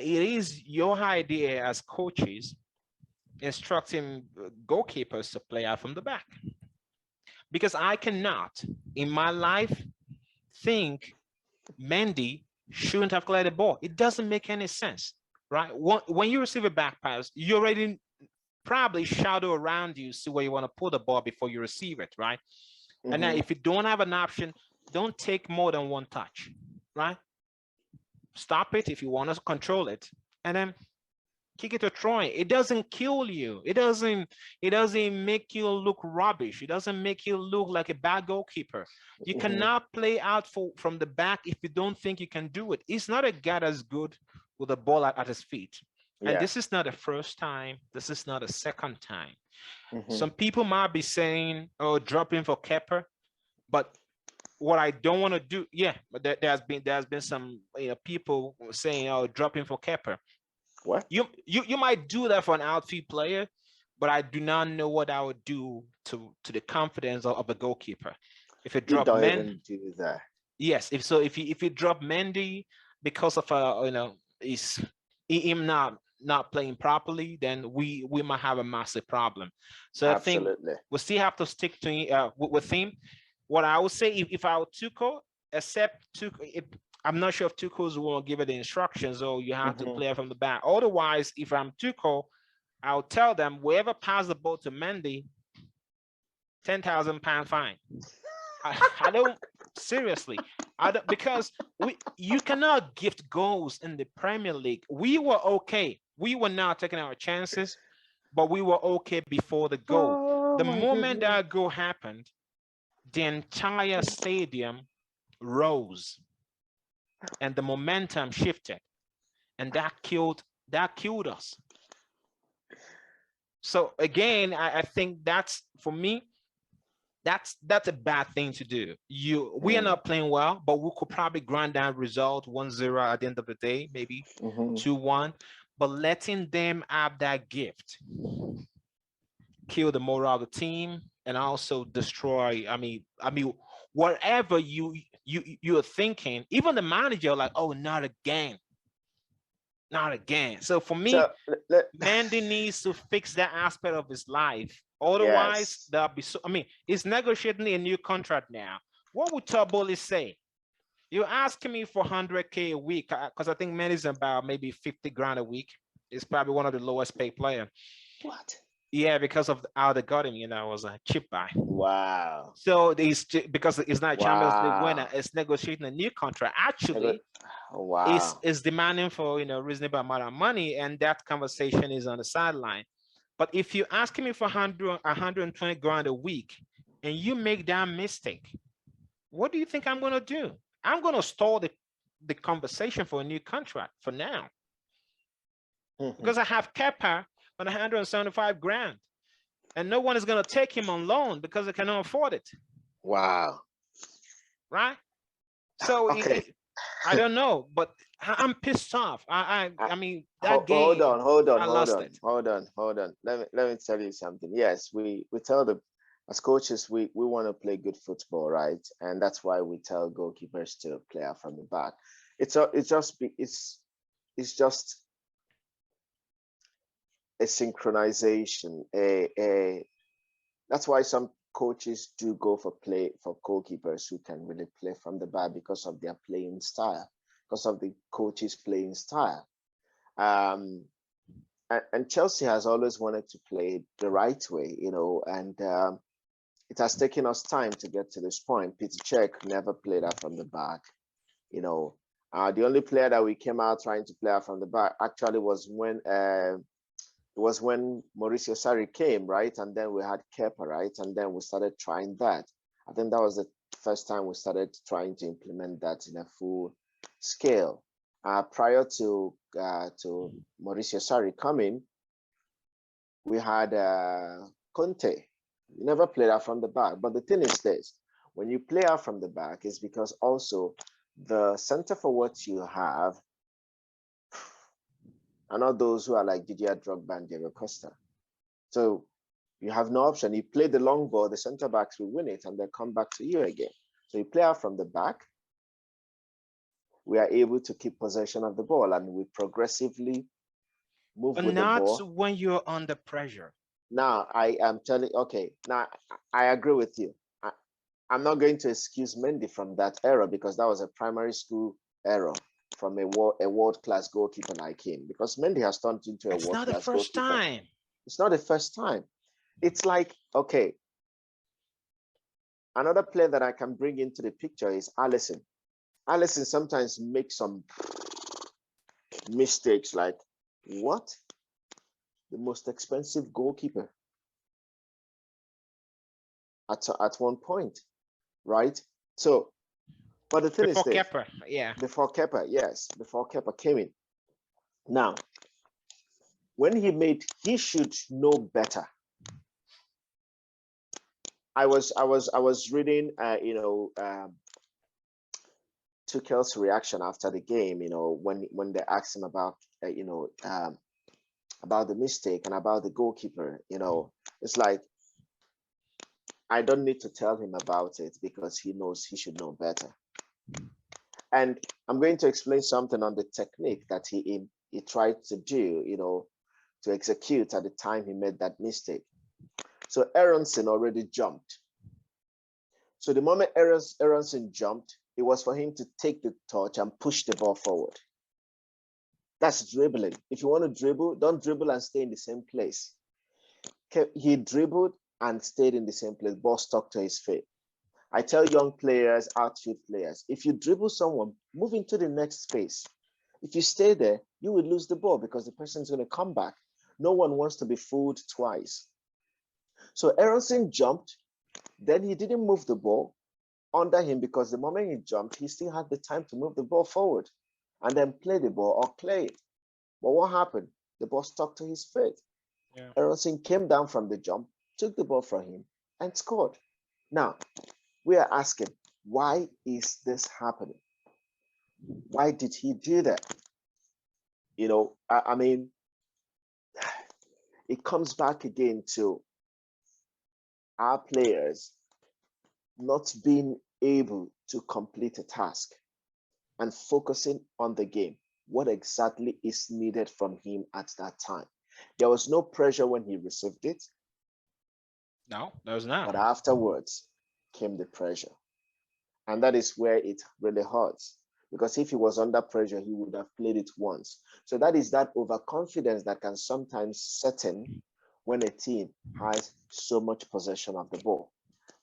it is your idea as coaches instructing goalkeepers to play out from the back. Because I cannot, in my life, think Mendy shouldn't have cleared the ball. It doesn't make any sense, right? When you receive a back pass, you already probably shadow around you, see where you want to put the ball before you receive it, right? And now if you don't have an option, don't take more than one touch, right? Stop it if you want to control it, and then kick it to Troy. It doesn't kill you. It doesn't make you look rubbish. It doesn't make you look like a bad goalkeeper. You cannot play out from the back if you don't think you can do it. He's not a guy that's good with the ball at his feet. And this is not the first time. This is not the second time. Some people might be saying, oh, drop in for Kepa. But what I don't want to do, but there's been some people saying, oh, drop in for Kepa. What? You might do that for an outfield player, but I do not know what I would do to the confidence of a goalkeeper. If you drop even do that. Yes, if you drop Mendy because of him not playing properly, then we might have a massive problem. So Absolutely. I think we still have to stick to with him. What I would say, if I were Tuchel, except Tuchel, I'm not sure if Tuchel will give it the instructions, or you have to play from the back. Otherwise, if I'm Tuchel, I'll tell them whoever pass the ball to Mendy, £10,000 fine. I don't seriously. I don't, because you cannot gift goals in the Premier League. We were okay. We were not taking our chances, but we were okay before the goal. The moment that goal happened, the entire stadium rose and the momentum shifted, and that killed us. So again, I think that's, for me, that's a bad thing to do. We are not playing well, but we could probably grind down result 1-0 at the end of the day, maybe 2-1. But letting them have that gift kill the morale of the team, and also destroy. I mean, whatever you're thinking, even the manager, like, oh, not again. So for me, Mendy needs to fix that aspect of his life. Otherwise, that'll be so. I mean, he's negotiating a new contract now. What would Toboli say? You're asking me for 100K a week, because I think Mendy's about maybe 50 grand a week. He's probably one of the lowest paid players. What? Yeah, because of how they got him, it was a cheap buy. Wow. So because he's not a Champions League winner, it's negotiating a new contract. Actually, is demanding for reasonable amount of money, and that conversation is on the sideline. But if you're asking me for 120 grand a week, and you make that mistake, what do you think I'm going to do? I'm going to stall the conversation for a new contract for now, because I have Kepa on 175 grand, and no one is going to take him on loan because they cannot afford it. Wow. Right? So I don't know, but I'm pissed off. I mean, that game. Hold on. Let me tell you something. Yes, we tell them, as coaches, we want to play good football, right? And that's why we tell goalkeepers to play out from the back. It's just a synchronization. That's why some coaches do go for goalkeepers who can really play from the back, because of their playing style, because of the coach's playing style. And Chelsea has always wanted to play the right way, and it has taken us time to get to this point. Peter Cech never played out from the back. The only player that we came out trying to play out from the back actually was when Mauricio Sarri came, right? And then we had Kepa, right? And then we started trying that. I think that was the first time we started trying to implement that in a full scale. Prior to Mauricio Sarri coming, we had Conte. He never played out from the back. But the thing is this: when you play out from the back, it's because also the center for what you have are not those who are like Didier Drogba and Diego Costa. So you have no option. You play the long ball, the center backs will win it, and they'll come back to you again. So you play out from the back. we are able to keep possession of the ball, and we progressively move But with the not ball. when you're under pressure. Now, I am telling, okay, now I agree with you. I'm not going to excuse Mendy from that error, because that was a primary school error from a world-class goalkeeper like him, because Mendy has turned into a It's not the world-class first goalkeeper. time. It's not the first time. It's like, okay, another player that I can bring into the picture is Alisson. Alisson sometimes makes some mistakes, like, what? The most expensive goalkeeper at one point, right? So, but the thing is Before this, Kepa, yeah. before Kepa, yes, before Kepa came in. Now, when he should know better. I was reading, Tuchel's reaction after the game. When they asked him about, about the mistake and about the goalkeeper. It's like, I don't need to tell him about it, because he knows he should know better. And I'm going to explain something on the technique that he tried to do, to execute at the time he made that mistake. So Aronson already jumped. So the moment Aronson jumped, it was for him to take the touch and push the ball forward. That's dribbling. If you want to dribble, don't dribble and stay in the same place. He dribbled and stayed in the same place, ball stuck to his feet. I tell young players, outfield players, if you dribble someone, move into the next space. If you stay there, you will lose the ball, because the person is going to come back. No one wants to be fooled twice. So Aronson jumped, then he didn't move the ball under him, because the moment he jumped, he still had the time to move the ball forward and then play the ball or clear it. But what happened? The ball stuck to his feet. Yeah. Aronson came down from the jump, took the ball from him, and scored. Now, we are asking, why is this happening? Why did he do that? I mean, it comes back again to our players not being able to complete a task and focusing on the game. What exactly is needed from him at that time? There was no pressure when he received it. No, there's not. But afterwards came the pressure. And that is where it really hurts. Because if he was under pressure, he would have played it once. So that is that overconfidence that can sometimes set in when a team has so much possession of the ball,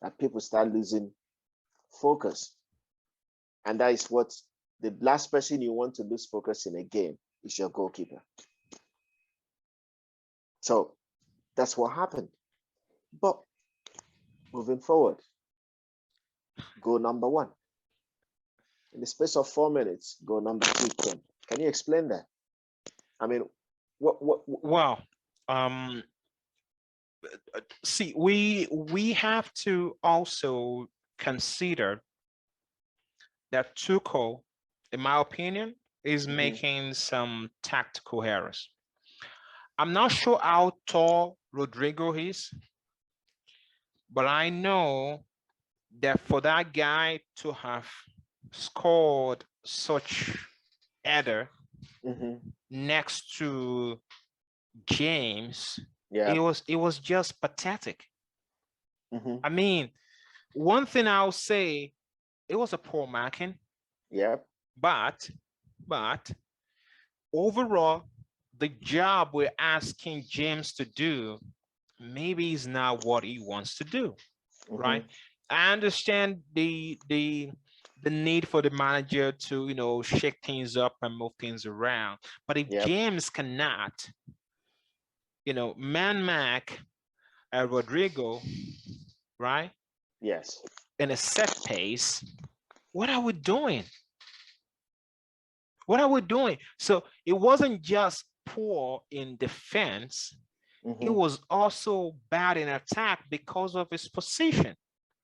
that people start losing focus. And that is what the last person you want to lose focus in a game is your goalkeeper. So that's what happened. But moving forward, goal number 1. In the space of 4 minutes, goal number 2 came. Can you explain that? I mean, what? Well, see, we have to also consider that Tuchel, in my opinion, is making some tactical errors. I'm not sure how tall Rodrigo is, but I know that for that guy to have scored such header next to James, it was just pathetic. I mean, one thing I'll say, it was a poor marking. Yep. But overall, the job we're asking James to do maybe is not what he wants to do, right? I understand the need for the manager to shake things up and move things around, but if James cannot man-mark Rodrigo, right? Yes. In a set pace, what are we doing? What are we doing? So it wasn't just poor in defense, it was also bad in attack because of his position.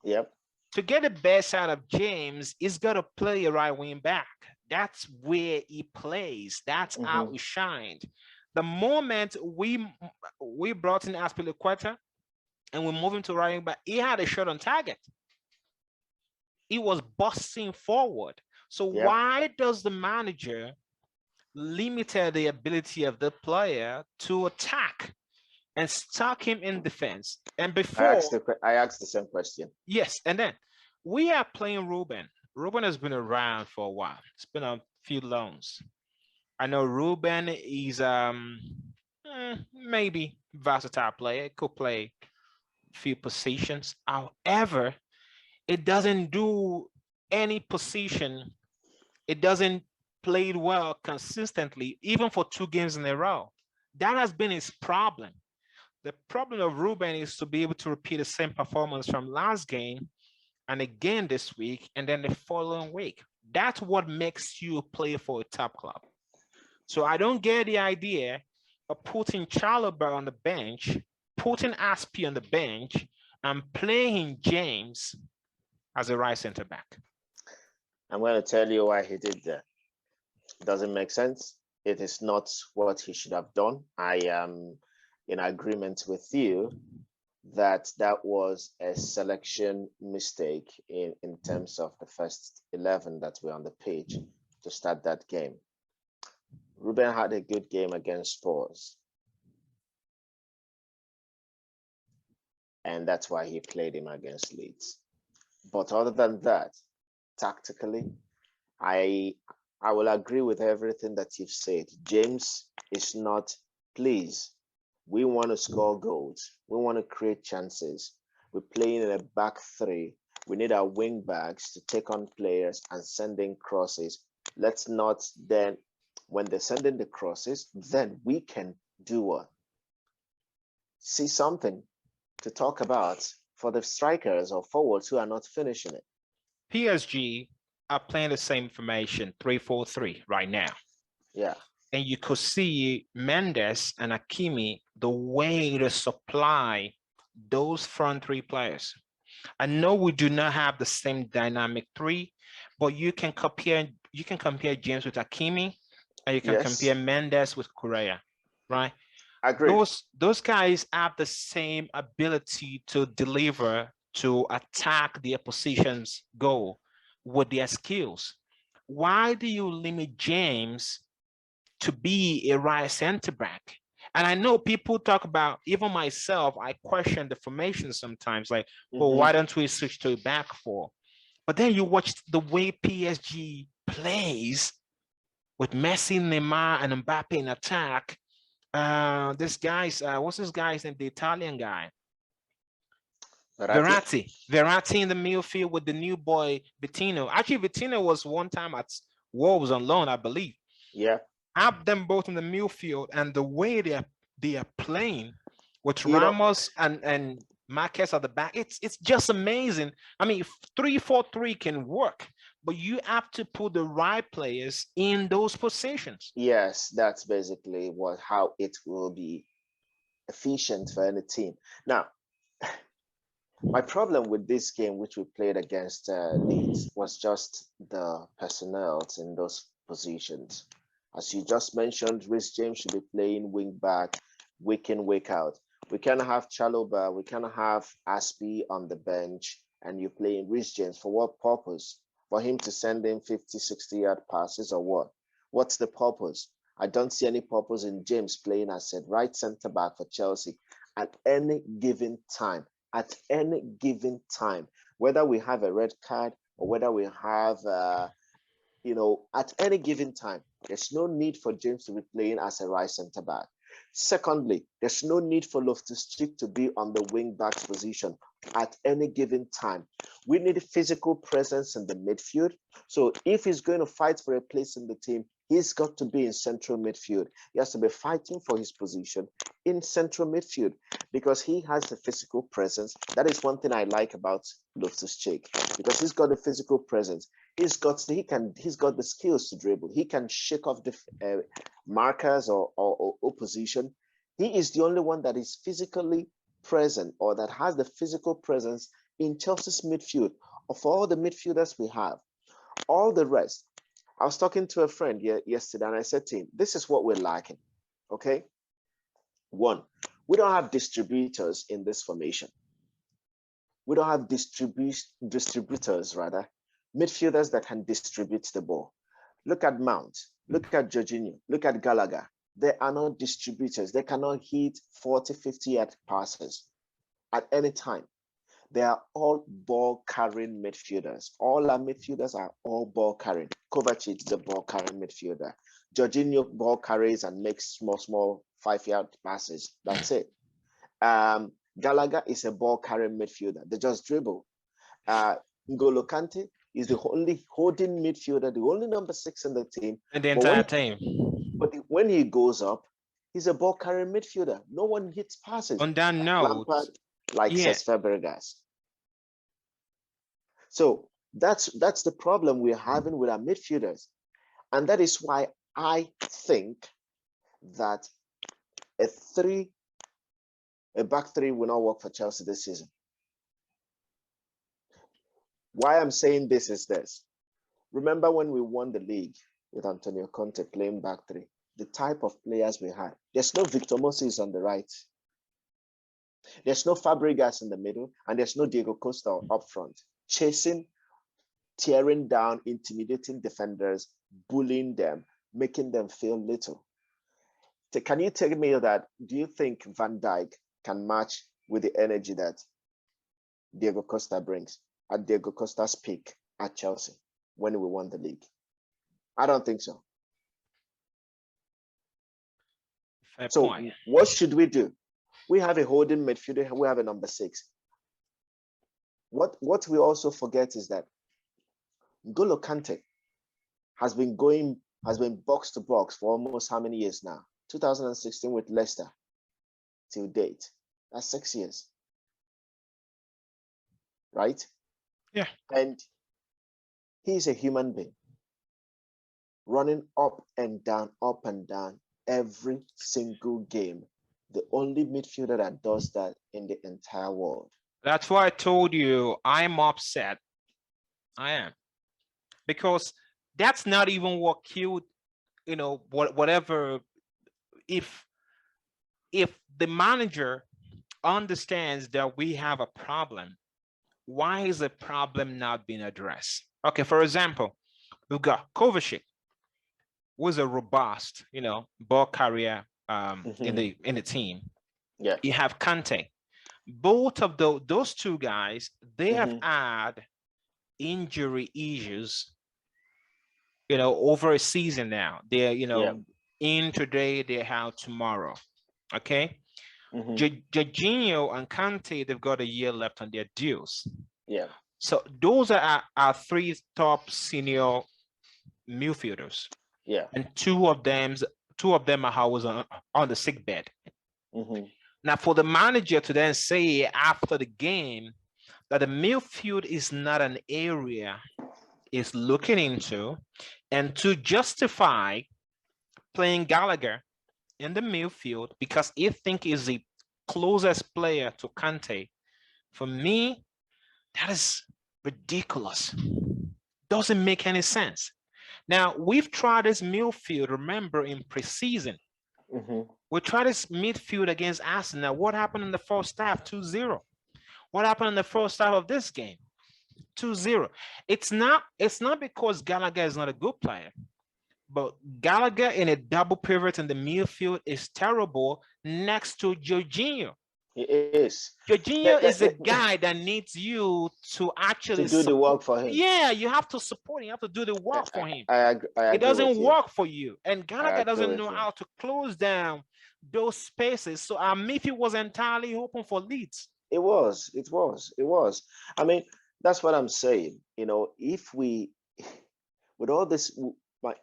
Yep. To get the best out of James, he's got to play a right wing back. That's where he plays. That's how he shined. The moment we brought in Aspilicueta and we moved him to right back, he had a shot on target. He was busting forward. So Yep. why does the manager limited the ability of the player to attack and stuck him in defense? And before, I asked the same question. yes, and then we are playing Ruben. Ruben has been around for a while. It's been a few loans. I know Ruben is maybe versatile player. Could play few positions. However, it doesn't do any position. It doesn't play it well consistently, even for 2 games in a row. That has been his problem. The problem of Ruben is to be able to repeat the same performance from last game and again this week and then the following week. That's what makes you play for a top club. So I don't get the idea of putting Chalobah on the bench, putting Aspi on the bench, and playing James as a right center back. I'm going to tell you why he did that. It doesn't make sense. It is not what he should have done. I am in agreement with you that that was a selection mistake in terms of the first 11 that were on the page to start that game. Ruben had a good game against Spurs. And that's why he played him against Leeds. But other than that, tactically, I will agree with everything that you've said. James is not, please, we want to score goals. We want to create chances. We're playing in a back three. We need our wing backs to take on players and send in crosses. Let's not then, when they send in the crosses, then we can do what? See something to talk about for the strikers or forwards who are not finishing it. PSG are playing the same formation, 3-4-3 right now. Yeah. And you could see Mendes and Hakimi, the way they supply those front three players. I know we do not have the same dynamic three, but you can compare James with Hakimi, and you can compare Mendes with Correa, right? Agreed. Those guys have the same ability to deliver, to attack the opposition's goal with their skills. Why do you limit James to be a right center back? And I know people talk about, even myself, I question the formation sometimes, like, well, why don't we switch to a back four? But then you watch the way PSG plays with Messi, Neymar, and Mbappe in attack. This guy's, what's this guy's name? The Italian guy. Verratti in the midfield with the new boy Vittino. Actually, Vittino was one time at Wolves on loan, I believe. Yeah. Have them both in the midfield, and the way they are playing with Ramos and Marquez at the back, it's just amazing. I mean, 3-4-3 can work, but you have to put the right players in those positions. Yes, that's basically how it will be efficient for any team. Now, my problem with this game, which we played against Leeds, was just the personnel in those positions. As you just mentioned, Reece James should be playing wing back, week in, week out. We cannot have Chalobah, we cannot have Aspi on the bench, and you're playing Reece James. For what purpose? For him to send in 50, 60-yard passes or what? What's the purpose? I don't see any purpose in James playing as a right center back for Chelsea at any given time. At any given time, whether we have a red card or whether we have, at any given time, there's no need for James to be playing as a right center back. Secondly, there's no need for Loftus-Cheek to be on the wing back position at any given time. We need physical presence in the midfield. So if he's going to fight for a place in the team, he's got to be in central midfield. He has to be fighting for his position in central midfield because he has the physical presence. That is one thing I like about Loftus-Cheek, because he's got the physical presence. He's got the skills to dribble. He can shake off the markers or opposition. He is the only one that is physically present, or that has the physical presence in Chelsea's midfield. Of all the midfielders we have, all the rest. I was talking to a friend yesterday, and I said to him, this is what we're lacking, okay? One, we don't have distributors in this formation. We don't have distributors, rather. midfielders that can distribute the ball. Look at Mount, look at Jorginho, look at Gallagher. They are not distributors. They cannot hit 40, 50-yard passes at any time. They are all ball-carrying midfielders. All our midfielders are all ball-carrying. Kovacic is a ball-carrying midfielder. Jorginho ball carries and makes small 5-yard passes. That's it. Gallagher is a ball-carrying midfielder. They just dribble. N'Golo Kante is the only holding midfielder, the only number 6 in the team. And the entire team. But when he goes up, he's a ball-carrying midfielder. No one hits passes. On that note, Lampard, like Cesc Fabregas. So that's the problem we're having with our midfielders. And that is why I think that a back three will not work for Chelsea this season. Why I'm saying this is this. Remember when we won the league with Antonio Conte playing back three, the type of players we had. There's no Victor Moses on the right. There's no Fabregas in the middle, and there's no Diego Costa up front. Chasing, tearing down, intimidating defenders, bullying them, making them feel little. Can you tell me that, do you think Van Dijk can match with the energy that Diego Costa brings at Diego Costa's peak at Chelsea when we won the league? I don't think so. Fair so point. What should we do? We have a holding midfielder, we have a number 6. What we also forget is that N'Golo Kante has been box to box for almost how many years now? 2016 with Leicester till date. That's 6 years. Right? Yeah. And he's a human being running up and down every single game. The only midfielder that does that in the entire world. That's why I told you I'm upset. I am. Because that's not even what killed, whatever. If the manager understands that we have a problem, why is the problem not being addressed? Okay, for example, we've got Kovacic, who is a robust, ball carrier in the team. Yeah. You have Kante. Both of those two guys, they have had injury issues, over a season now. They're, in today, they're out tomorrow. Okay. Jorginho and Kante, they've got a year left on their deals. Yeah. So those are our 3 top senior midfielders. Yeah. And two of them are always on the sick bed. Now, for the manager to then say after the game that the midfield is not an area is looking into, and to justify playing Gallagher in the midfield because he think he's the closest player to Kante, for me, that is ridiculous. Doesn't make any sense. Now, we've tried this midfield, remember, in preseason. We tried this midfield against Arsenal. What happened in the first half? 2-0. What happened in the first half of this game? 2-0. It's not because Gallagher is not a good player, but Gallagher in a double pivot in the midfield is terrible next to Jorginho. He is. Jorginho is a guy that needs you to actually do the work for him. Yeah, you have to support him. You have to do the work for him. I agree it doesn't work for you. And Gallagher doesn't know how to close down those spaces. So our midfield was entirely open for Leeds. It was. I mean, that's what I'm saying. If we, with all this,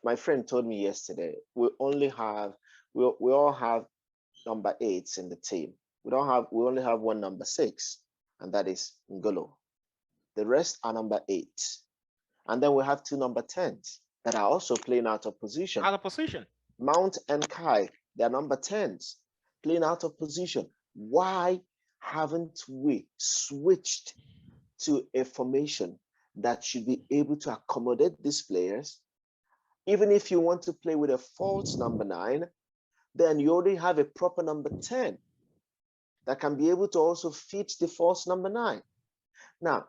my friend told me yesterday, we all have number 8s in the team. We only have one number 6, and that is N'Golo. The rest are number 8s. And then we have 2 number 10s that are also playing out of position. Mount and Kai, they're number 10s, playing out of position. Why haven't we switched to a formation that should be able to accommodate these players? Even if you want to play with a false number 9, then you already have a proper number 10 that can be able to also fit the false number 9. Now,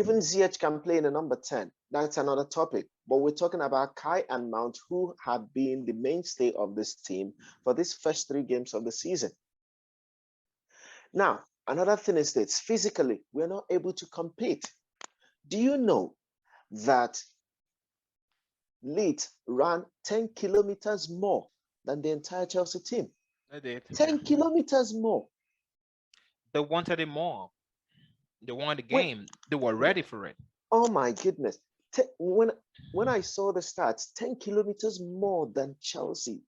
Even Ziyech can play in the number 10. That's another topic. But we're talking about Kai and Mount, who have been the mainstay of this team for these first 3 games of the season. Now, another thing is that physically, we're not able to compete. Do you know that Leeds ran 10 kilometers more than the entire Chelsea team? They did. 10 kilometers more. They wanted it more. They wanted the Wait, game. They were ready for it. oh my goodness. When I saw the stats, 10 kilometers more than Chelsea.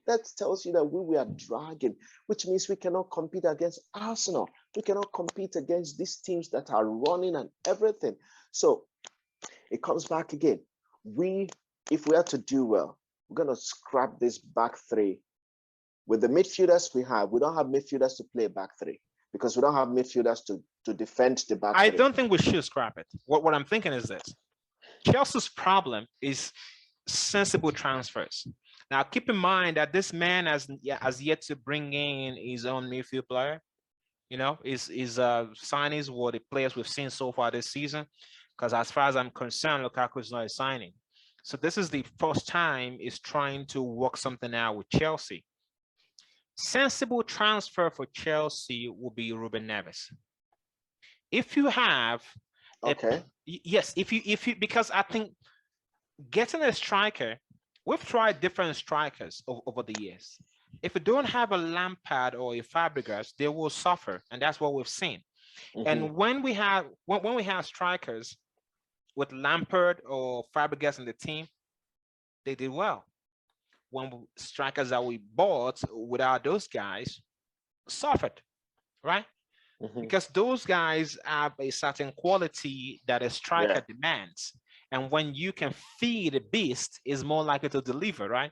That tells you that we were dragging, which means we cannot compete against Arsenal. We cannot compete against these teams that are running and everything. So it comes back again. If we are to do well, we're going to scrap this back 3. With the midfielders we have, we don't have midfielders to play back 3 because we don't have midfielders to defend the back 3. I don't think we should scrap it. What I'm thinking is this. Chelsea's problem is sensible transfers. Now, keep in mind that this man has yet to bring in his own midfield player. You know, his signings were the players we've seen so far this season. Because as far as I'm concerned, Lukaku is not a signing. So this is the first time he's trying to work something out with Chelsea. Sensible transfer for Chelsea will be Ruben Neves. If you have, yes, if you because I think getting a striker, we've tried different strikers over the years. If you don't have a Lampard or a Fabregas, they will suffer, and that's what we've seen. And when we have strikers with Lampard or Fabregas in the team, they did well. When strikers that we bought without those guys suffered, right? Because those guys have a certain quality that a striker demands. And when you can feed a beast, is more likely to deliver, right?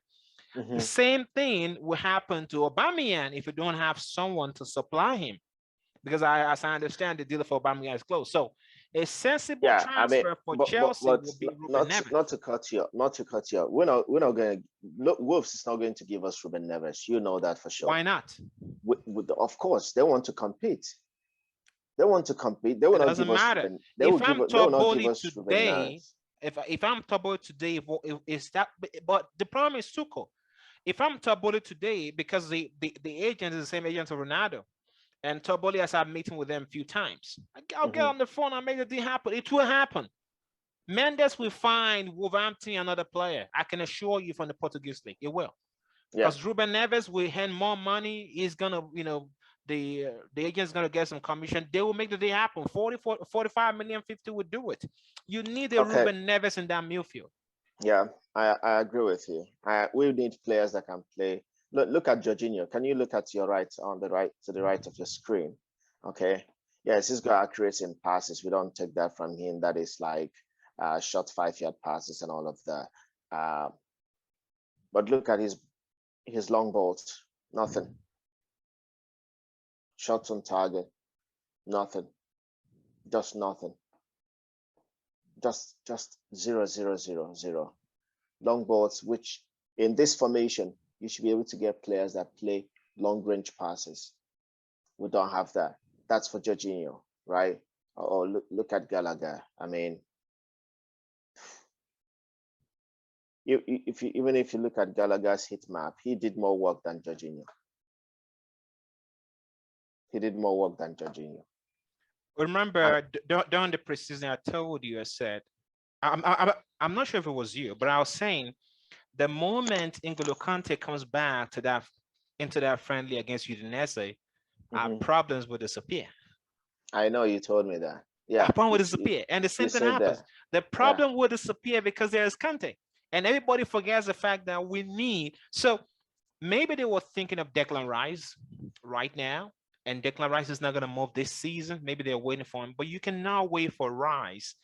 The same thing will happen to Aubameyang if you don't have someone to supply him. Because as I understand, the deal for Aubameyang is closed. So a sensible transfer for Chelsea will be Ruben Neves. Not to cut you off. We're not going to look. Wolves is not going to give us Ruben Neves. You know that for sure. Why not? Of course, they want to compete. They want to compete. They will not give us Ruben. They will not give us Ruben Neves. If I'm Toboli today, is that? But the problem is Tuchel. If I'm Toboli today, because the agent is the same agent of Ronaldo, and Toboli has had a meeting with them a few times, I'll get on the phone and make the deal happen. It will happen. Mendes will find Wolverhampton another player. I can assure you from the Portuguese league, it will. Because Ruben Neves will earn more money. He's gonna, the agent's gonna get some commission. They will make the deal happen. 45 million, 50 would do it. You need a Ruben Neves in that midfield. Yeah, I agree with you. We need players that can play. Look at Jorginho. Can you look at your right, to the right of your screen? Okay. Yes, he's got accuracy in passes. We don't take that from him. That is like short 5-yard passes and all of that. But look at his long balls. Nothing. Shots on target. Nothing. Just nothing. Just 0, 0, 0, 0. Long balls, which in this formation, you should be able to get players that play long-range passes. We don't have that. That's for Jorginho, right? Or look at Gallagher. I mean, even if you look at Gallagher's hit map, he did more work than Jorginho. Remember, during the preseason, I told you, I said, I'm not sure if it was you, but I was saying, the moment N'Golo Kante comes back into that friendly against Udinese, our problems will disappear. I know you told me that. Yeah, our problem will disappear, and the same thing happens. The problem will disappear because there is Kante, and everybody forgets the fact that we need. So maybe they were thinking of Declan Rice right now, and Declan Rice is not going to move this season. Maybe they're waiting for him, but you can now wait for Rice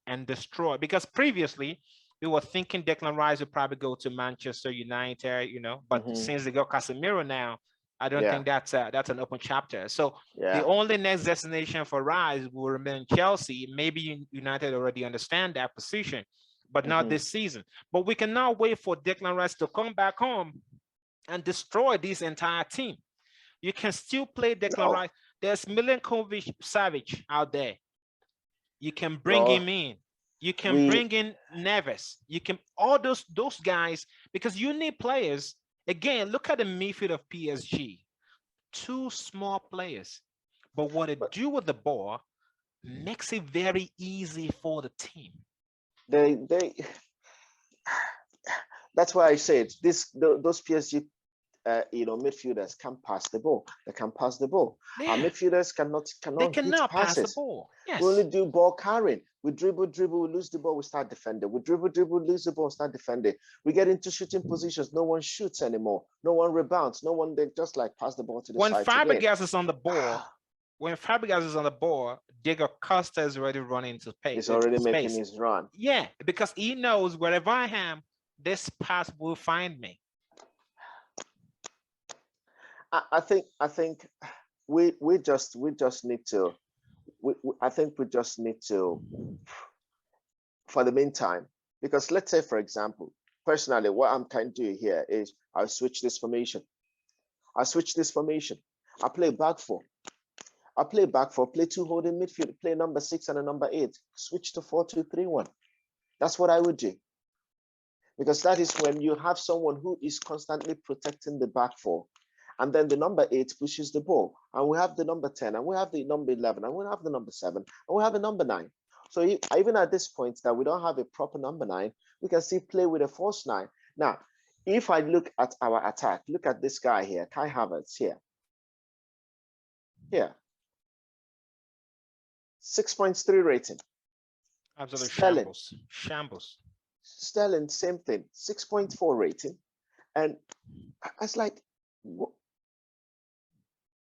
and destroy, because previously we were thinking Declan Rice would probably go to Manchester United, but since they got Casemiro now, I don't think that's an open chapter. So the only next destination for Rice will remain Chelsea. Maybe United already understand that position, but not this season. But we can now wait for Declan Rice to come back home and destroy this entire team. You can still play Declan Rice. There's Milinkovic Savic out there. You can bring Bro, him in. You can we bring in Neves. You can all those guys because you need players. Again, look at the midfield of PSG. Two small players, but what they but do with the ball makes it very easy for the team. they that's why I said those PSG midfielders can pass the ball. They can pass the ball. Our Yeah, midfielders they cannot hit cannot pass the passes. ball. We only Yes. do ball carrying. We dribble, we lose the ball, we start defending. We dribble, lose the ball, start defending. We get into shooting positions. No one shoots anymore. No one rebounds. No one, they just like pass the ball to the When sides again. Fabregas is on the ball, Diego Costa is already running into He's already making space. his run. Yeah, because he knows wherever I am, this pass will find me. I think we just need to I think we just need to, for the meantime, because let's say, for example, personally, what I'm trying to do here is I'll switch this formation. I play back four. Play two holding midfield, play number 6 and a number 8, switch to 4-2-3-1. That's what I would do. Because that is when you have someone who is constantly protecting the back four. And then the number 8 pushes the ball. And we have the number 10, and we have the number 11, and we have the number 7, and we have a number 9. So even at this point that we don't have a proper number 9, we can still play with a false 9. Now, if I look at our attack, look at this guy here, Kai Havertz here. Here. 6.3 rating. Absolute Sterling. Shambles. Sterling, same thing, 6.4 rating. And I was like, what?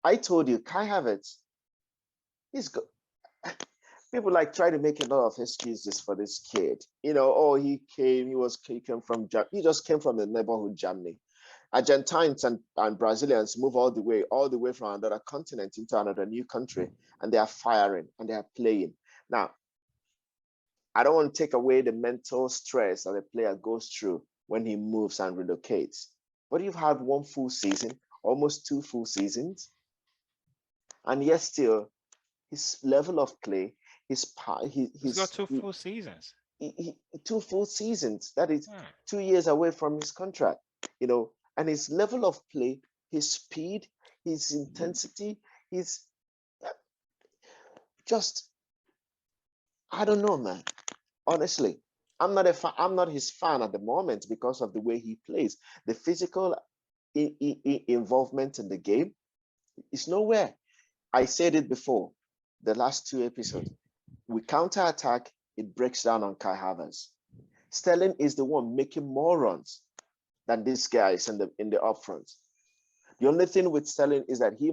I told you, Kai Havertz, he's good. People like try to make a lot of excuses for this kid. He just came from the neighborhood Germany. Argentines and Brazilians move all the way from another continent into another new country, and they are firing and they are playing. Now, I don't want to take away the mental stress that a player goes through when he moves and relocates. But you've had one full season, almost 2 full seasons, and yet still, his level of play, he's got 2 full seasons. 2 full seasons. That is 2 years away from his contract. And his level of play, his speed, his intensity, his just, I don't know, man. Honestly, I'm not his fan at the moment because of the way he plays. The physical involvement in the game is nowhere. I said it before, the last 2 episodes. We counter-attack, it breaks down on Kai Havertz. Sterling is the one making more runs than these guys in the upfront. The only thing with Sterling is that he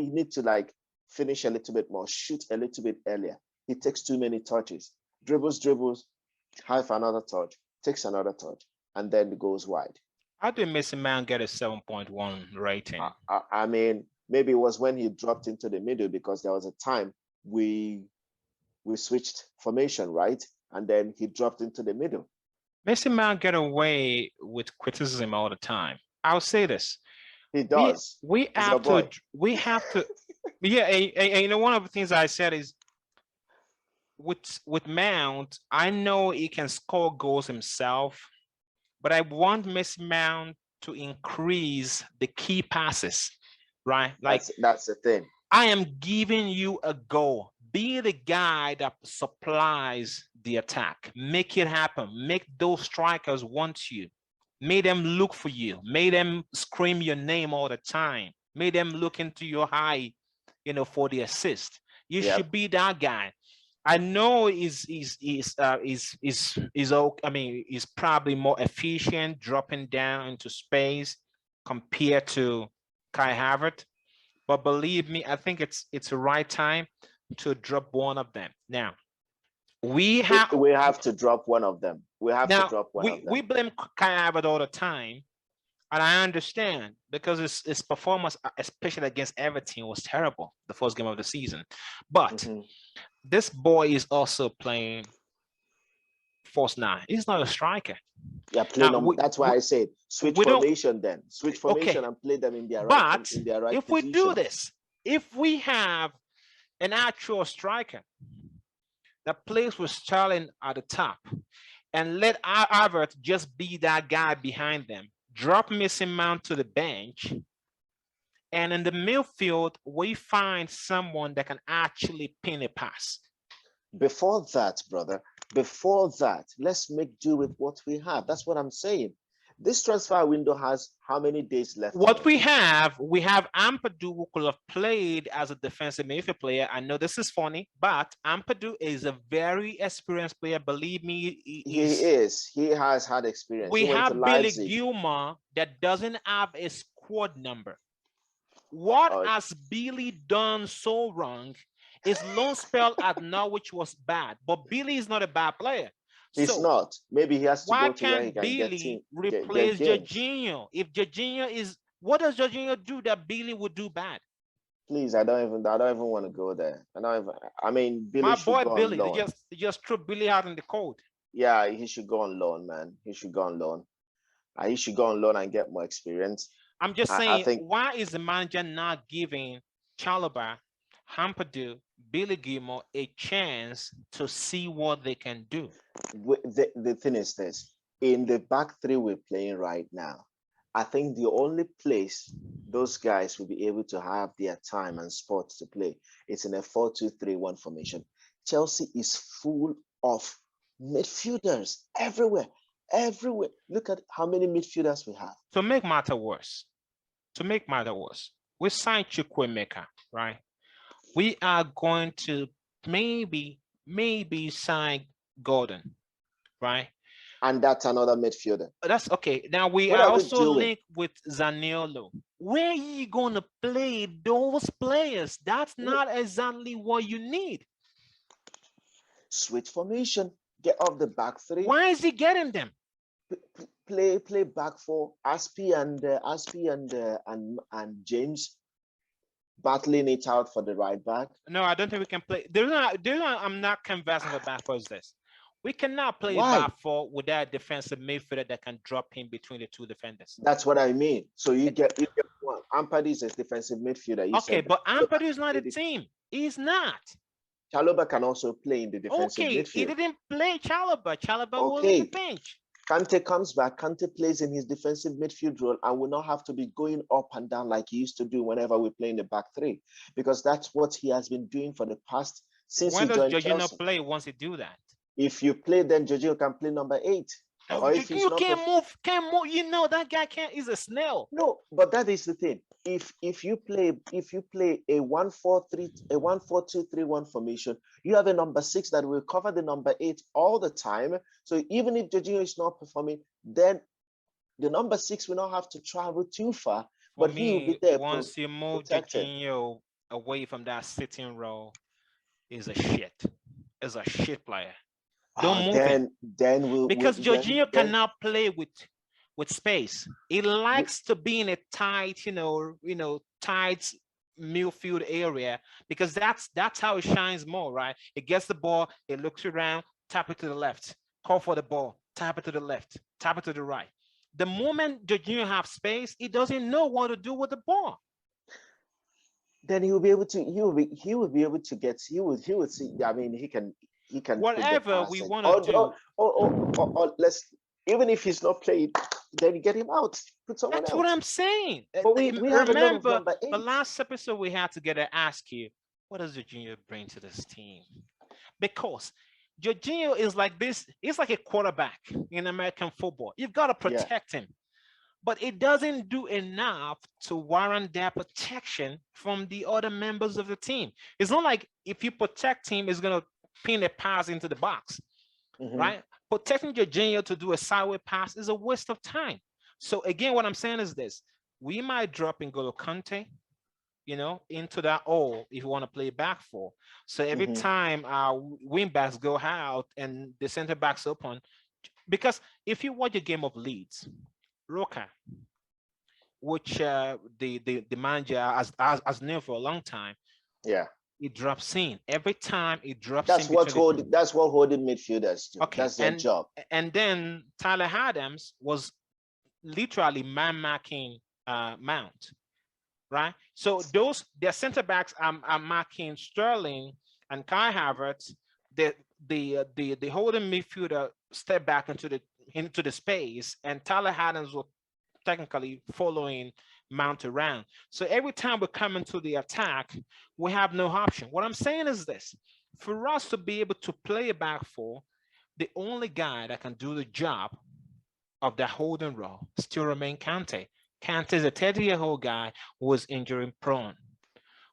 needs to finish a little bit more, shoot a little bit earlier. He takes too many touches. Dribbles, have another touch, takes another touch, and then goes wide. How did Mason Mount get a 7.1 rating? I mean, maybe it was when he dropped into the middle, because there was a time we switched formation, right? And then he dropped into the middle. Mason Mount get away with criticism all the time. I'll say this. He does. We have to. Yeah, and one of the things I said is, with Mount, I know he can score goals himself, but I want Mason Mount to increase the key passes, right? That's the thing. I am giving you a goal. Be the guy that supplies the attack. Make it happen. Make those strikers want you. Make them look for you. Make them scream your name all the time. Make them look into your eye, for the assist. You should be that guy. I know is probably more efficient dropping down into space compared to Kai Havertz, but believe me, I think it's the right time to drop one of them. Now, we have to drop one of them. We blame Kai Havertz all the time, and I understand because his performance, especially against Everton, was terrible the first game of the season. But this boy is also playing false 9. He's not a striker. Yeah, that's why I said switch formation then. Switch formation and play them in their right if we do this, if we have an actual striker, that plays with Sterling at the top and let Havertz just be that guy behind them. Drop Mason Mount to the bench. And in the midfield, we find someone that can actually pin a pass. Before that, brother, before that, let's make do with what we have. That's what I'm saying. This transfer window has how many days left? What we have Ampadu who could have played as a defensive midfield player. I know this is funny, but Ampadu is a very experienced player. Believe me, he is. He has had experience. We he went have to Billy Leipzig. Gilmore that doesn't have a squad number. What has Billy done so wrong? His loan spell at Norwich was bad, but Billy is not a bad player. He's not. Maybe he has to go to where he can Billy replace Jorginho? If Jorginho is, what does Jorginho do that Billy would do bad? Please, I don't even want to go there. I mean, Billy should go on loan. They just threw Billy out in the cold. Yeah, he should go on loan, man. He should go on loan. He should go on loan and get more experience. I'm just saying, why is the manager not giving Chalobah, Ampadu, Billy Gilmore a chance to see what they can do? The thing is this, in the back three we're playing right now, I think the only place those guys will be able to have their time and spot to play is in a 4-2-3-1 formation. Chelsea is full of midfielders everywhere. Look at how many midfielders we have. To make matter worse, we signed Chukwuemeka, right? We are going to maybe sign Gordon, right? And that's another midfielder. That's okay. Now we are also linked with Zaniolo. Where are you going to play those players? That's not exactly what you need. Switch formation. Get off the back three. Why is he getting them? Play back four. Aspi and James battling it out for the right back. No, I don't think we can play. I'm not conversing with back four. This we cannot play back four without a defensive midfielder that can drop in between the two defenders. That's what I mean. So you get one. Ampadu is a defensive midfielder. Okay, but Ampadu is not a team. He's not. Chalobah can also play in the defensive midfield. Okay, he didn't play Chalobah. Chalobah was on the bench. Kante comes back. Kante plays in his defensive midfield role and will not have to be going up and down like he used to do whenever we play in the back three, because that's what he has been doing for the past since he joined Chelsea. When does Jorginho play once he do that? If you play, then Jorginho can play number 8. Or if you can't move. You know that guy can't. He's a snail. No, but that is the thing. If you play a 1-4-3, a 1-4-2-3-1 formation, you have a number 6 that will cover the number 8 all the time. So even if Jorginho is not performing, then the number 6 will not have to travel too far. But he will be there. Once you move Jorginho away from that sitting role, is a shit. Is a shit player. Don't move him. Because Jorginho cannot play with space. He likes to be in a tight, tight midfield area, because that's how he shines more, right? It gets the ball, it looks around, tap it to the left, call for the ball, tap it to the left, tap it to the right. The moment Jorginho have space, he doesn't know what to do with the ball. Then he will be able to. He will be able to get. He will see. I mean, he can. Whatever we want to do. Or let's. Even if he's not played, then you get him out. Put someone else. That's what I'm saying. But we remember the last episode we had together. Ask you, what does Jorginho bring to this team? Because Jorginho is like this. He's like a quarterback in American football. You've got to protect him. But it doesn't do enough to warrant that protection from the other members of the team. It's not like if you protect him, it's going to pin a pass into the box, right? Protecting Jorginho to do a sideways pass is a waste of time. So again, what I'm saying is this. We might drop N'Golo Kante, into that hole if you want to play back four. So every time our wing backs go out and the center backs open, because if you watch a game of Leeds, Roca, which the manager has known for a long time, he drops in every time. He drops. That's what holding midfielders do. Okay, that's their job. And then Tyler Adams was literally man marking Mount, right? So their center backs are marking Sterling and Kai Havertz. the holding midfielder step back into the space, and Tyler Adams will technically following Mount around. So every time we come into the attack, we have no option. What I'm saying is this: for us to be able to play a back four, the only guy that can do the job of the holding role still remain Kante. Kante is a 30-year-old guy who is injury prone.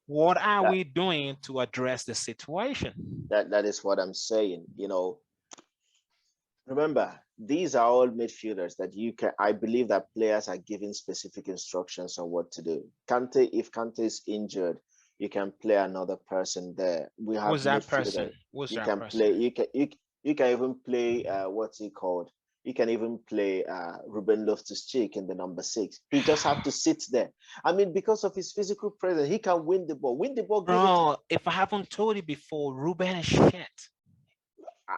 What are That we doing to address the situation? that is what I'm saying. Remember, these are all midfielders that you can. I believe that players are given specific instructions on what to do. Kante, if Kante is injured, you can play another person there. We have Who's that person? midfielder. Who's You that can person? play. You can even play. What's he called? You can even play Ruben Loftus-Cheek in the number 6. He just have to sit there. I mean, because of his physical presence, he can win the ball. Win the ball. Give it. Bro, if I haven't told you before, Ruben is shit.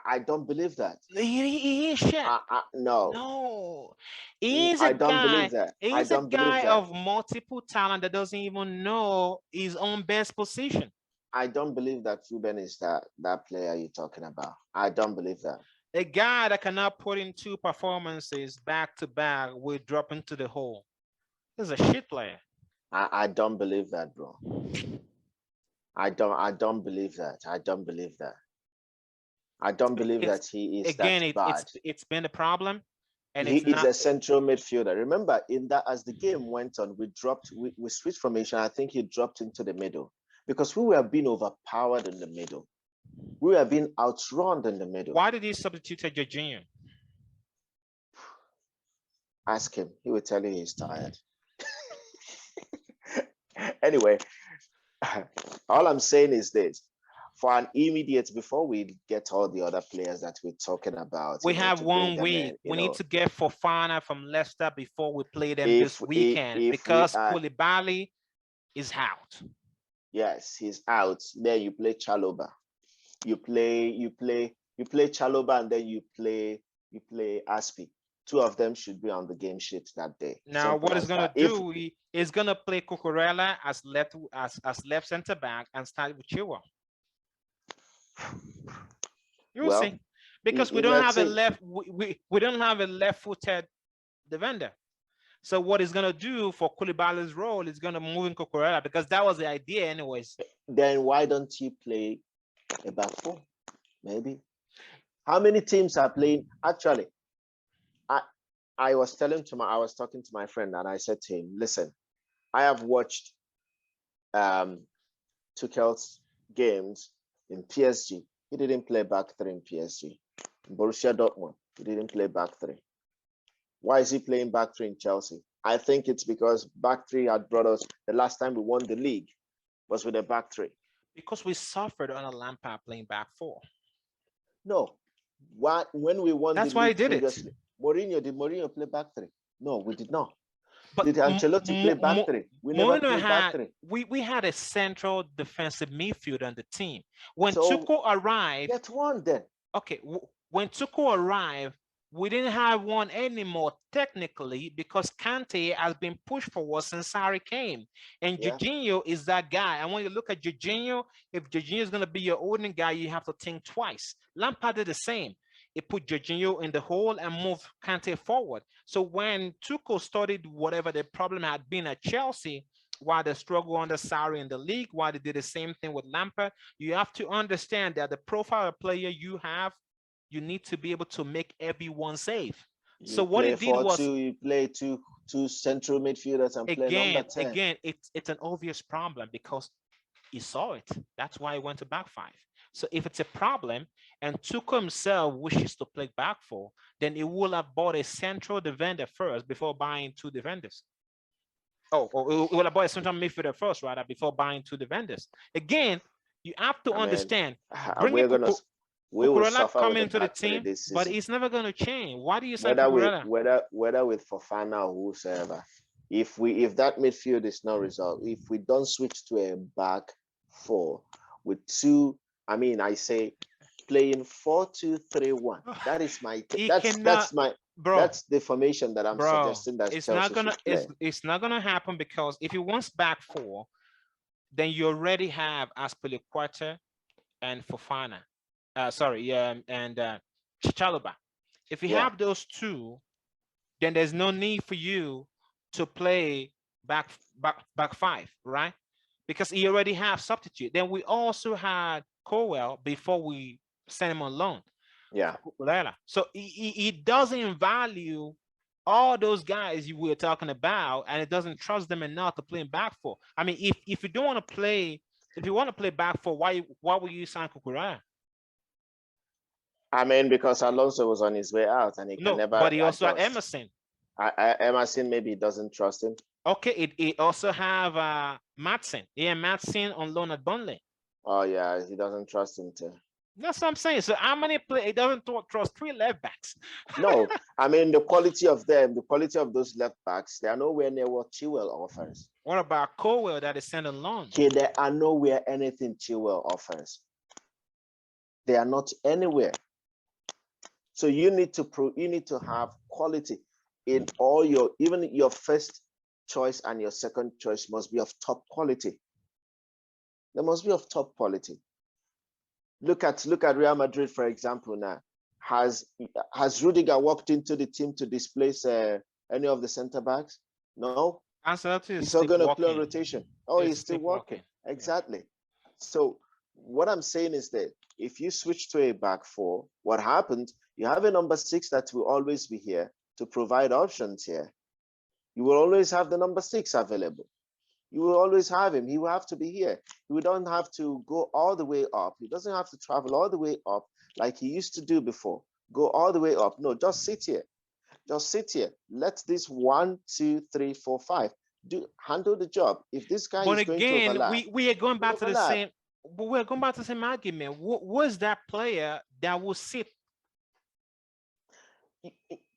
I don't believe that. He is shit. No. No, he's a I don't guy. believe that. I He's a don't believe guy that. of multiple talent that doesn't even know his own best position. I don't believe that Ruben is that player you're talking about. I don't believe that. A guy that cannot put in 2 performances back to back will drop into the hole. He's a shit player. I don't believe that, bro. I don't believe that. I don't believe that. I don't believe that he is Again, that bad. it's been a problem, and He it's is not a central midfielder. Remember, in that as the game went on, we switched formation. I think he dropped into the middle because we were being overpowered in the middle. We were being outrun in the middle. Why did he substitute Jorginho? Ask him. He will tell you he's tired. Anyway, all I'm saying is this: for an immediate, before we get all the other players that we're talking about, we have to 1 week. We need to get Fofana from Leicester before we play them this weekend, because Koulibaly is out. Yes, he's out. Then you play Chalobah. You play Chalobah, and then you play Aspi. 2 of them should be on the game sheet that day. Now, simple what he's as gonna that. do, he's gonna play Cucurella as left center back and start with Chilwell. You'll see, because we don't have a left. We don't have a left-footed defender. So what he's gonna do for Koulibaly's role is gonna move in Cucurella, because that was the idea, anyways. Then why don't you play a back four? Maybe. How many teams are playing? Actually, I was talking to my friend, and I said to him, listen, I have watched Tuchel's games in PSG. He didn't play back 3 in PSG. In Borussia Dortmund, he didn't play back 3. Why is he playing back 3 in Chelsea? I think it's because back 3 had brought us, the last time we won the league was with a back 3. Because we suffered on a Lampard playing back 4. No. When we won That's the why league he did previously, it. Did Mourinho play back 3? No, we did not. But did Ancelotti play back 3? We never played back 3. We had a central defensive midfielder on the team. When Tuchel arrived, get one then. Okay, when Tuchel arrived, we didn't have one anymore technically, because Kante has been pushed forward since Sarri came, and Jorginho is that guy. And when you look at Jorginho, if Jorginho is going to be your opening guy, you have to think twice. Lampard did the same. He put Jorginho in the hole and moved Kante forward. So when Tuchel started whatever the problem had been at Chelsea, while they struggle under Sarri in the league, while they did the same thing with Lampard, you have to understand that the profile of player you have, you need to be able to make everyone safe. So what he did was, you play two central midfielders and play number 10. Again, it's an obvious problem, because he saw it. That's why he went to back 5. So if it's a problem and Tuchel himself wishes to play back 4, then he will have bought a central defender first before buying 2 defenders. Or he will have bought a central midfielder first, rather, before buying 2 defenders. Again, you have to understand. We will suffer come with into the team, but it's never going to change. Why do you say whether with Fofana or whosoever? If that midfield is not resolved, if we don't switch to a back 4 with 2, I mean, I say playing 4-2-3-1. That is my that's the formation that I'm suggesting that it's Chelsea not gonna should play. It's not gonna happen, because if he wants back 4, then you already have Aspilicueta and Fofana. and Chalobah. If you Yeah. have those two, then there's no need for you to play back five, right? Because he already have substitute. Then we also had Cowell before we sent him on loan. Yeah. So he doesn't value all those guys you were talking about, and it doesn't trust them enough to play in back four. I mean, if you don't want to play, if you want to play back four, why would you sign Kukurea? I mean, because Alonso was on his way out and he can No, never but he also had adjust. Emerson. Emerson maybe doesn't trust him. Okay, it also have Matson. Yeah, Matson on loan at Burnley. Oh yeah, he doesn't trust him too. That's what I'm saying. So how many play? It doesn't trust three left backs. No, I mean the quality of them, the quality of those left backs, they are nowhere near what Chilwell offers. What about Cowell that is sent on loan? Okay, they are nowhere anything Chilwell offers. They are not anywhere. So you need to have quality in all your, even your first choice and your second choice must be of top quality. They must be of top quality. Look at Real Madrid, for example. Now, has Rudiger walked into the team to displace any of the center backs? No. Ancelotti is He's not still going to play on walking. rotation. Oh, he's still working. Exactly. Yeah. So what I'm saying is that if you switch to a back four, what happened? You have a number 6 that will always be here to provide options here. You will always have the number 6 available. You will always have him. He will have to be here. You don't have to go all the way up. He doesn't have to travel all the way up like he used to do before. Go all the way up. No, just sit here. Just sit here. Let this 1, 2, 3, 4, 5 handle the job. If this guy is going to overlap, we are going back to the same. But we're going back to the same argument. What was that player that will sit?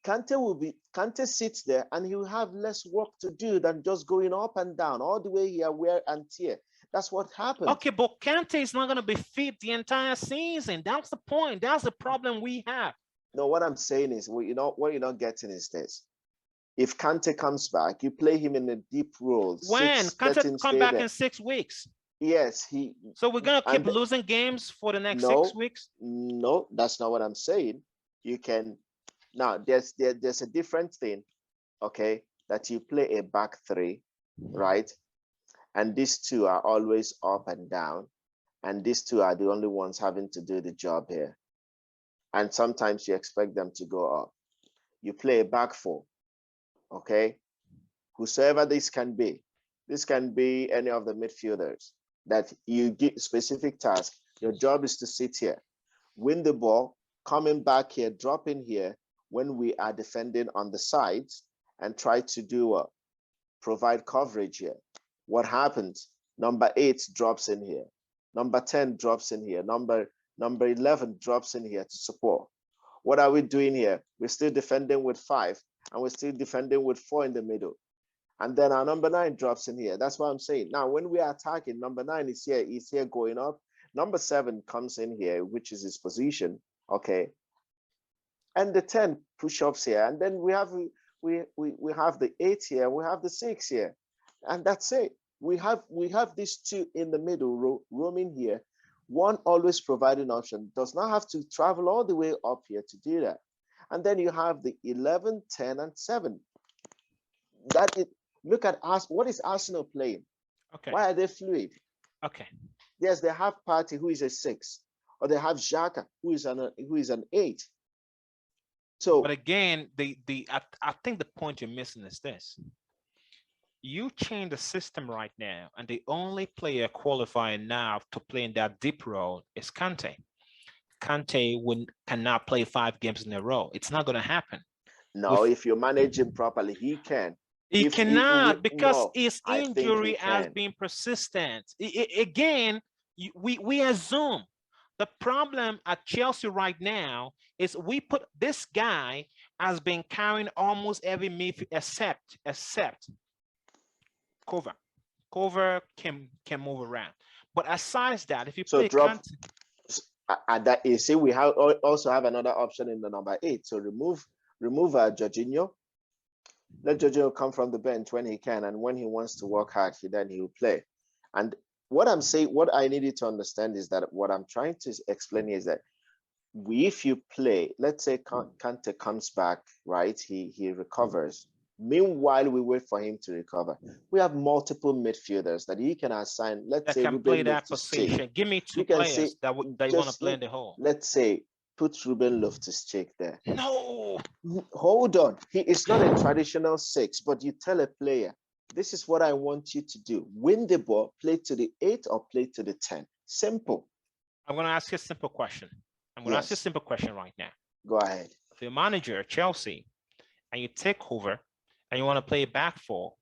Kante sits there and he will have less work to do than just going up and down all the way here, wear and tear. That's what happened. Okay, but Kante is not going to be fit the entire season. That's the point. That's the problem we have. No, what I'm saying is, what you're not getting is this. If Kante comes back, you play him in a deep role. When Kante come back in 6 weeks? Yes, So we're gonna keep losing games for the next 6 weeks? No, that's not what I'm saying. You can now. There's a different thing, okay? That you play a back 3, right? And these two are always up and down, and these two are the only ones having to do the job here. And sometimes you expect them to go up. You play a back 4, okay? Whosoever this can be any of the midfielders that you give specific task. Your job is to sit here, win the ball, coming back here, dropping here when we are defending on the sides, and try to do provide coverage here. What happens? Number 8 drops in here. Number 10 drops in here. Number 11 drops in here to support. What are we doing here? We're still defending with 5, and we're still defending with 4 in the middle. And then our number 9 drops in here. That's what I'm saying. Now, when we are attacking, number 9 is here going up. Number 7 comes in here, which is his position, okay? And the 10 push-ups here. And then we have the 8 here, we have the 6 here. And that's it. We have these 2 in the middle roaming here. One always providing option, does not have to travel all the way up here to do that. And then you have the 11, 10, and 7. Look at us. What is Arsenal playing? Okay. Why are they fluid? Okay. Yes, they have Partey, who is a 6, or they have Xhaka, who is an 8. So, but again, I think the point you're missing is this: you change the system right now, and the only player qualifying now to play in that deep role is Kante. Kante cannot play 5 games in a row. It's not going to happen. No, if you manage him properly, he can. He cannot, because his injury has been persistent. Again, we assume the problem at Chelsea right now is we put this guy has been carrying almost every midfield except Cover. Cover can move around. But aside that, if you play drop, and that is, see, we also have another option in the number 8. So remove Jorginho. Let Jorginho come from the bench when he can, and when he wants to work hard, then he will play. And what I'm saying, what I needed to understand is that what I'm trying to explain is that if you play, let's say Kante comes back, right? He recovers. Meanwhile, we wait for him to recover. We have multiple midfielders that he can assign. Let's That say can play Ruben that Loftus-Cheek. position. Give me two You can say players that you want to just play in the hole. let's say put Ruben Loftus-Cheek there. No. Hold on. He is not a traditional 6, but you tell a player, this is what I want you to do. Win the ball, play to the 8 or play to the 10. Simple. I'm going to ask you a simple question. I'm going to ask you a simple question right now. Go ahead. If you're a manager at Chelsea and you take over and you want to play back four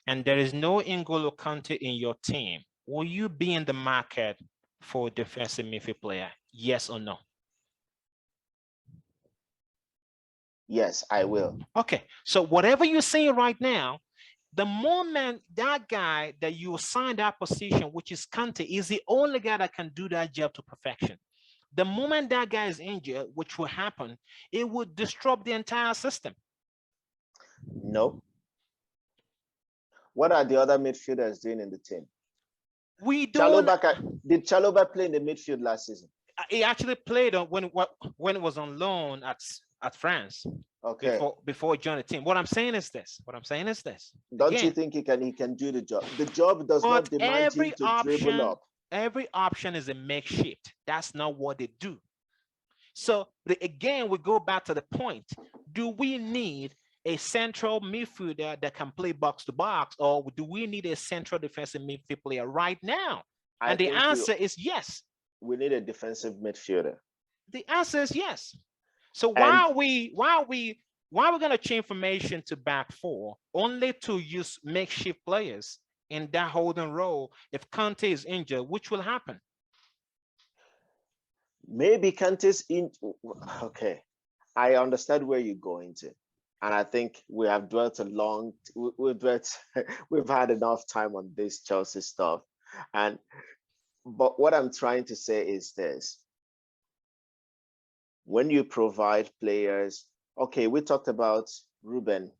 and there is no N'Golo Kante in your team, will you be in the market for a defensive midfield player? Yes or no? Yes, I will. Okay, so whatever you're saying right now, the moment that guy that you assign that position, which is Kante, is the only guy that can do that job to perfection. The moment that guy is injured, which will happen, it would disrupt the entire system. No. What are the other midfielders doing in the team? We don't. Did Chalobah play in the midfield last season? He actually played when it was on loan at France. Okay. Before he joined the team. What I'm saying is this. Don't you think he can do the job? The job does not demand him to dribble up. Every option is a makeshift. That's not what they do. So again, we go back to the point. Do we need a central midfielder that can play box to box, or do we need a central defensive midfield player right now? And the answer is yes. We need a defensive midfielder. The answer is yes. So why are we going to change formation to back four only to use makeshift players in that holding role if Kante is injured, which will happen? Maybe Kante's in. Okay, I understand where you're going to, and I think we have dwelt we've had enough time on this Chelsea stuff, but what I'm trying to say is this. When you provide players, okay, we talked about Ruben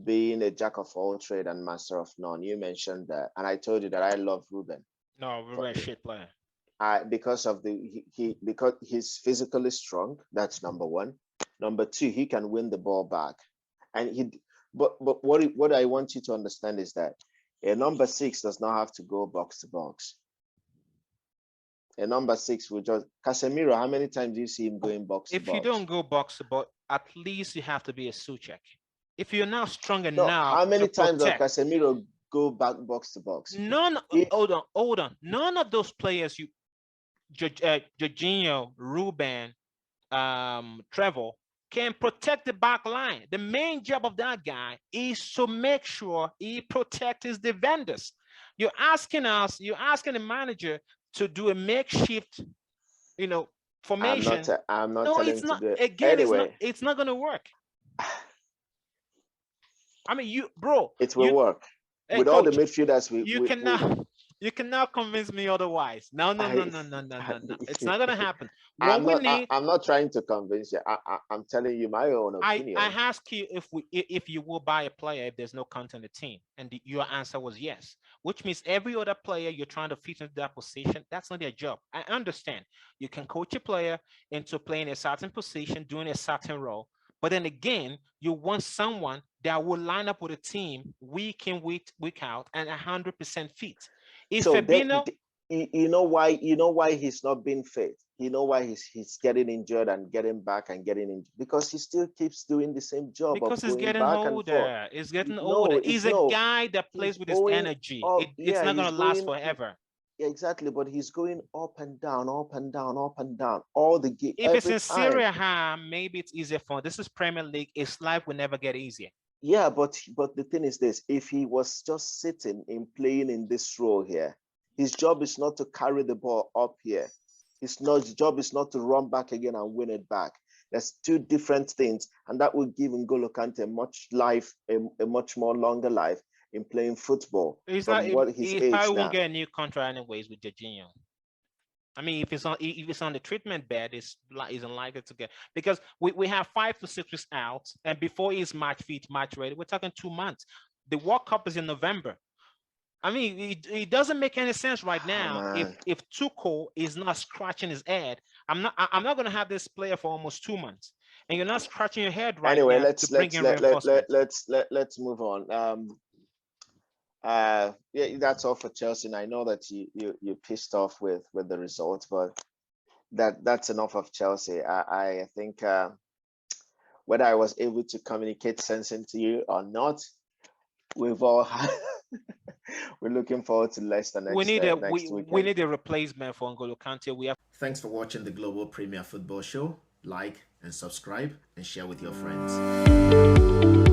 being a jack of all trade and master of none. You mentioned that, and I told you that I love Ruben. No, Ruben is a shit player. Because he's physically strong. That's number one. Number two, he can win the ball back, and But what I want you to understand is that a number 6 does not have to go box to box. A number 6 will just Casemiro. How many times do you see him going box to box? If you don't go box to box, at least you have to be a Suchek. If you're not strong enough, how many times does Casemiro go back box to box? Hold on. None of those players, Jorginho, Ruben, Trevor, can protect the back line. The main job of that guy is to make sure he protects his defenders. You're asking the manager to do a makeshift, formation. I'm not telling you to do it. Again, anyway, it's not going to work. I mean, it will work. With Coach, all the midfielders, you cannot convince me otherwise. No. It's not going to happen. I'm not trying to convince you. I'm telling you my own opinion. I ask you if you will buy a player if there's no content in the team, and your answer was yes, which means every other player you're trying to fit into that position, that's not their job. I understand. You can coach a player into playing a certain position, doing a certain role, but then again, you want someone that will line up with a team week in, week out, and 100% fit. You know why he's not being fit. You know why he's getting injured and getting back and getting injured, because he still keeps doing the same job. Because he's getting older. He's getting older. He's a guy that plays with his energy. It's not going to last forever. Exactly, but he's going up and down, up and down, up and down all the game. If it's in Serie A, maybe it's easier for him. This is Premier League. His life will never get easier. Yeah, but the thing is this: if he was just sitting and playing in this role here, his job is not to carry the ball up here. His job is not to run back again and win it back. There's two different things, and that will give N'Golo Kante a much more longer life in playing football. He probably won't get a new contract anyways with Jorginho. I mean, if it's on the treatment bed, it's unlikely to get, because we have 5 to 6 weeks out, and before he's match fit, match ready, we're talking 2 months. The World Cup is in November. I mean, it doesn't make any sense right now if Tuchel is not scratching his head I'm not going to have this player for almost 2 months, and you're not scratching your head right Anyway, now to bring in reinforcements. let's move on. Yeah, that's all for Chelsea. And I know that you pissed off with the result, but that's enough of Chelsea. I think whether I was able to communicate sense into you or not, we've all had we're looking forward to Leicester next weekend. We need a replacement for N'Golo Kante. We have. Thanks for watching the Global Premier Football Show. Like and subscribe and share with your friends.